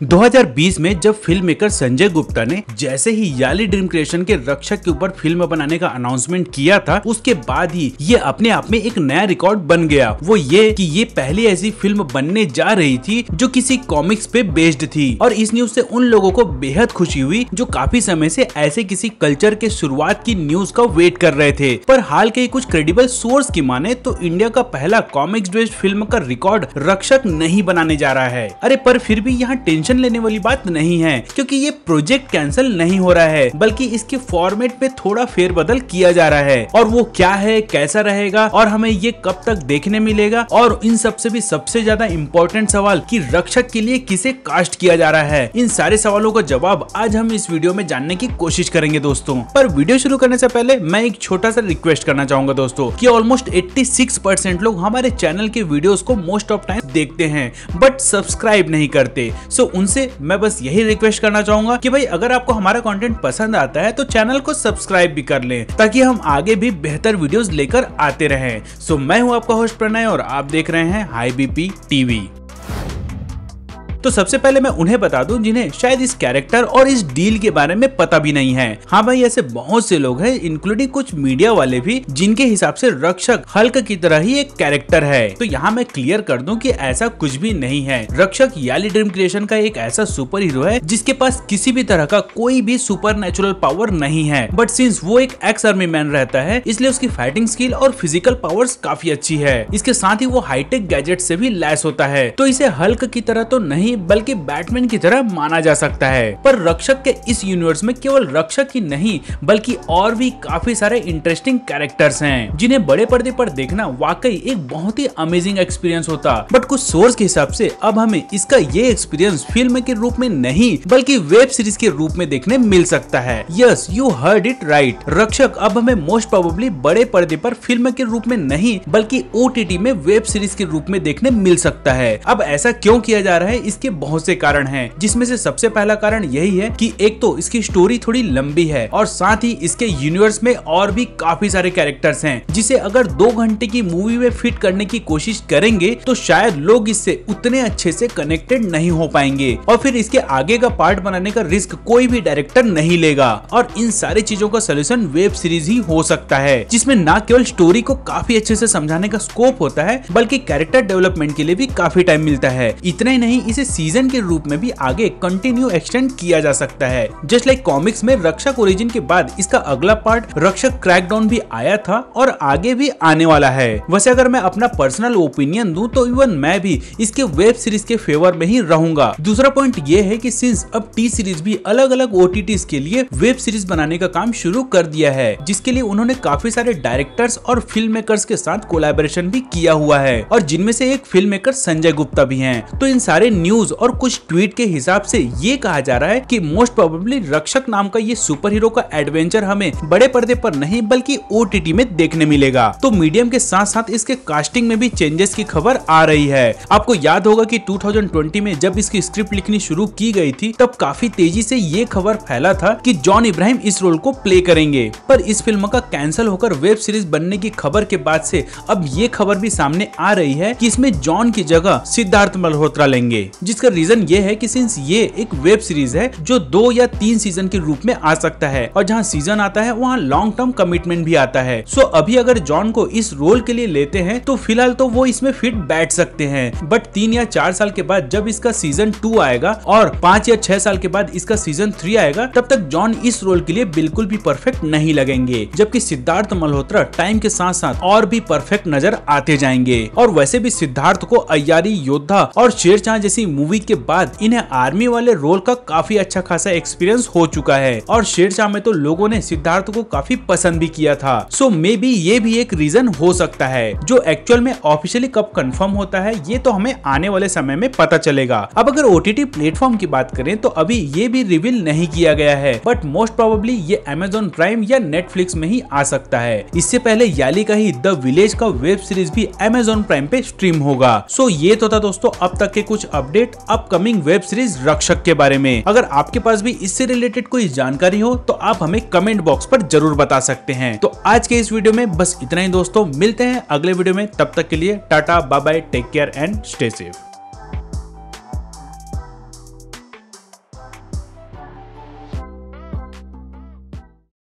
2020 में जब film maker Sanjay Gupta ने जैसे ही याली ड्रीम क्रिएशन के रक्षक के ऊपर फिल्म बनाने का अनाउंसमेंट किया था, उसके बाद ही ये अपने आप में एक नया रिकॉर्ड बन गया। वो ये कि ये पहली ऐसी फिल्म बनने जा रही थी जो किसी कॉमिक्स पे बेस्ड थी। और इस न्यूज से उन लोगों को बेहद खुशी हुई जो काफी समय से ऐसे किसी कल्चर के शुरुआत की न्यूज का वेट कर रहे थे। पर हाल के कुछ क्रेडिबल सोर्स की माने तो इंडिया का पहला कॉमिक्स बेस्ड फिल्म का रिकॉर्ड रक्षक नहीं बनाने जा रहा है। अरे पर फिर भी यहाँ टेंशन लेने वाली बात नहीं है, क्योंकि ये प्रोजेक्ट कैंसिल नहीं हो रहा है, बल्कि इसके फॉर्मेट में थोड़ा फेरबदल किया जा रहा है। और वो क्या है, कैसा रहेगा और हमें ये कब तक देखने मिलेगा, और इन सबसे भी सबसे ज्यादा इम्पोर्टेंट सवाल कि रक्षक के लिए किसे कास्ट किया जा रहा है, इन सारे सवालों का जवाब आज हम इस वीडियो में जानने की कोशिश करेंगे दोस्तों। पर वीडियो शुरू करने से पहले मैं एक छोटा सा रिक्वेस्ट करना चाहूंगा दोस्तों कि ऑलमोस्ट 86% लोग हमारे चैनल के वीडियोस को मोस्ट ऑफ टाइम देखते हैं बट सब्सक्राइब नहीं करते। सो उनसे मैं बस यही रिक्वेस्ट करना चाहूंगा कि भाई अगर आपको हमारा कंटेंट पसंद आता है तो चैनल को सब्सक्राइब भी कर लें, ताकि हम आगे भी बेहतर वीडियोस लेकर आते रहें। सो मैं हूं आपका होस्ट प्रणय और आप देख रहे हैं हाई बीपी टीवी। तो सबसे पहले मैं उन्हें बता दूं जिन्हें शायद इस कैरेक्टर और इस डील के बारे में पता भी नहीं है। हाँ भाई, ऐसे बहुत से लोग हैं, इंक्लूडिंग कुछ मीडिया वाले भी, जिनके हिसाब से रक्षक हल्क की तरह ही एक कैरेक्टर है। तो यहाँ मैं क्लियर कर दूं कि ऐसा कुछ भी नहीं है। रक्षक याली ड्रीम क्रिएशन का एक ऐसा सुपर हीरो है जिसके पास किसी भी तरह का कोई भी सुपर नेचुरल पावर नहीं है, बट सिंस वो एक एक्स आर्मी मैन रहता है इसलिए उसकी फाइटिंग स्किल और फिजिकल पावर्स काफी अच्छी है। इसके साथ ही वो हाईटेक गैजेट से भी लैस होता है, तो इसे हल्क की तरह तो नहीं बल्कि बैटमैन की तरह माना जा सकता है। पर रक्षक के इस यूनिवर्स में केवल रक्षक ही नहीं बल्कि और भी काफी सारे इंटरेस्टिंग कैरेक्टर्स हैं, जिन्हें बड़े पर्दे पर देखना वाकई एक बहुत ही अमेजिंग एक्सपीरियंस होता। बट कुछ सोर्स के हिसाब से अब हमें इसका ये एक्सपीरियंस फिल्म के रूप में नहीं बल्कि वेब सीरीज के रूप में देखने मिल सकता है। Yes, you heard it right. रक्षक अब हमें मोस्ट प्रोबेबली बड़े पर्दे पर फिल्म के रूप में नहीं बल्कि OTT में वेब सीरीज के रूप में देखने मिल सकता है। अब ऐसा क्यों किया जा रहा है, इसके बहुत से कारण हैं, जिसमें से सबसे पहला कारण यही है कि एक तो इसकी स्टोरी थोड़ी लंबी है और साथ ही इसके यूनिवर्स में और भी काफी सारे कैरेक्टर्स हैं, जिसे अगर 2 घंटे की मूवी में फिट करने की कोशिश करेंगे तो शायद लोग इससे उतने अच्छे से कनेक्टेड नहीं हो पाएंगे, और फिर इसके आगे का पार्ट बनाने का रिस्क कोई भी डायरेक्टर नहीं लेगा। और इन सारी चीजों का सोल्यूशन वेब सीरीज ही हो सकता है, जिसमें न केवल स्टोरी को काफी अच्छे से समझाने का स्कोप होता है बल्कि कैरेक्टर डेवलपमेंट के लिए भी काफी टाइम मिलता है। इतना ही नहीं, इसे सीजन के रूप में भी आगे कंटिन्यू एक्सटेंड किया जा सकता है। जस्ट लाइक कॉमिक्स में रक्षक ओरिजिन के बाद इसका अगला पार्ट रक्षक क्रैकडाउन भी आया था और आगे भी आने वाला है। वैसे अगर मैं अपना पर्सनल ओपिनियन दूं तो इवन मैं भी इसके वेब सीरीज के फेवर में ही रहूंगा। दूसरा पॉइंट ये है कि सिंस अब टी सीरीज भी अलग अलग OTTs के लिए वेब सीरीज बनाने का काम शुरू कर दिया है, जिसके लिए उन्होंने काफी सारे डायरेक्टर्स और फिल्म मेकर्स के साथ कोलैबोरेशन भी किया हुआ है, और जिनमें से एक फिल्म मेकर संजय गुप्ता भी हैं। तो इन सारे न्यूज और कुछ ट्वीट के हिसाब से ये कहा जा रहा है कि मोस्ट प्रोबेबली रक्षक नाम का ये सुपर हीरो का एडवेंचर हमें बड़े पर्दे पर नहीं बल्कि OTT में देखने मिलेगा। तो मीडियम के साथ साथ इसके कास्टिंग में भी चेंजेस की खबर आ रही है। आपको याद होगा कि 2020 में जब इसकी स्क्रिप्ट लिखनी शुरू की गई थी तब काफी तेजी से ये खबर फैला था कि जॉन इब्राहिम इस रोल को प्ले करेंगे। पर इस फिल्म का कैंसिल होकर वेब सीरीज बनने की खबर के बाद से अब ये खबर भी सामने आ रही है कि इसमें जॉन की जगह सिद्धार्थ मल्होत्रा लेंगे, जिसका रीजन ये है कि सिंस ये एक वेब सीरीज है जो 2 या 3 सीजन के रूप में आ सकता है, और जहां सीजन आता है वहां लॉन्ग टर्म कमिटमेंट भी आता है। सो अभी अगर जॉन को इस रोल के लिए लेते हैं तो फिलहाल तो वो इसमें फिट बैठ सकते हैं, बट 3 या 4 साल के बाद जब इसका सीजन 2 आएगा और 5 या 6 साल के बाद इसका सीजन 3 आएगा, तब तक जॉन इस रोल के लिए बिल्कुल भी परफेक्ट नहीं लगेंगे, जबकि सिद्धार्थ मल्होत्रा टाइम के साथ साथ और भी परफेक्ट नजर आते जाएंगे। और वैसे भी सिद्धार्थ को अय्यारी, योद्धा और शेरशाह जैसी मूवी के बाद इन्हें आर्मी वाले रोल का काफी अच्छा खासा एक्सपीरियंस हो चुका है, और शेरशाह में तो लोगों ने सिद्धार्थ को काफी पसंद भी किया था। सो मे बी ये भी एक रीजन हो सकता है। जो एक्चुअल में ऑफिशियली कब कंफर्म होता है ये तो हमें आने वाले समय में पता चलेगा। अब अगर OTT प्लेटफॉर्म की बात करें तो अभी ये भी रिवील नहीं किया गया है, बट मोस्ट प्रोबेबली ये Amazon प्राइम या Netflix में ही आ सकता है। इससे पहले याली का ही द विलेज का वेब सीरीज भी Amazon प्राइम पे स्ट्रीम होगा। सो ये तो था दोस्तों अब तक के कुछ अपडेट अपकमिंग वेब सीरीज रक्षक के बारे में। अगर आपके पास भी इससे रिलेटेड कोई जानकारी हो तो आप हमें कमेंट बॉक्स पर जरूर बता सकते हैं। तो आज के इस वीडियो में बस इतना ही दोस्तों, मिलते हैं अगले वीडियो में। तब तक के लिए tata, bye bye, take care and stay safe.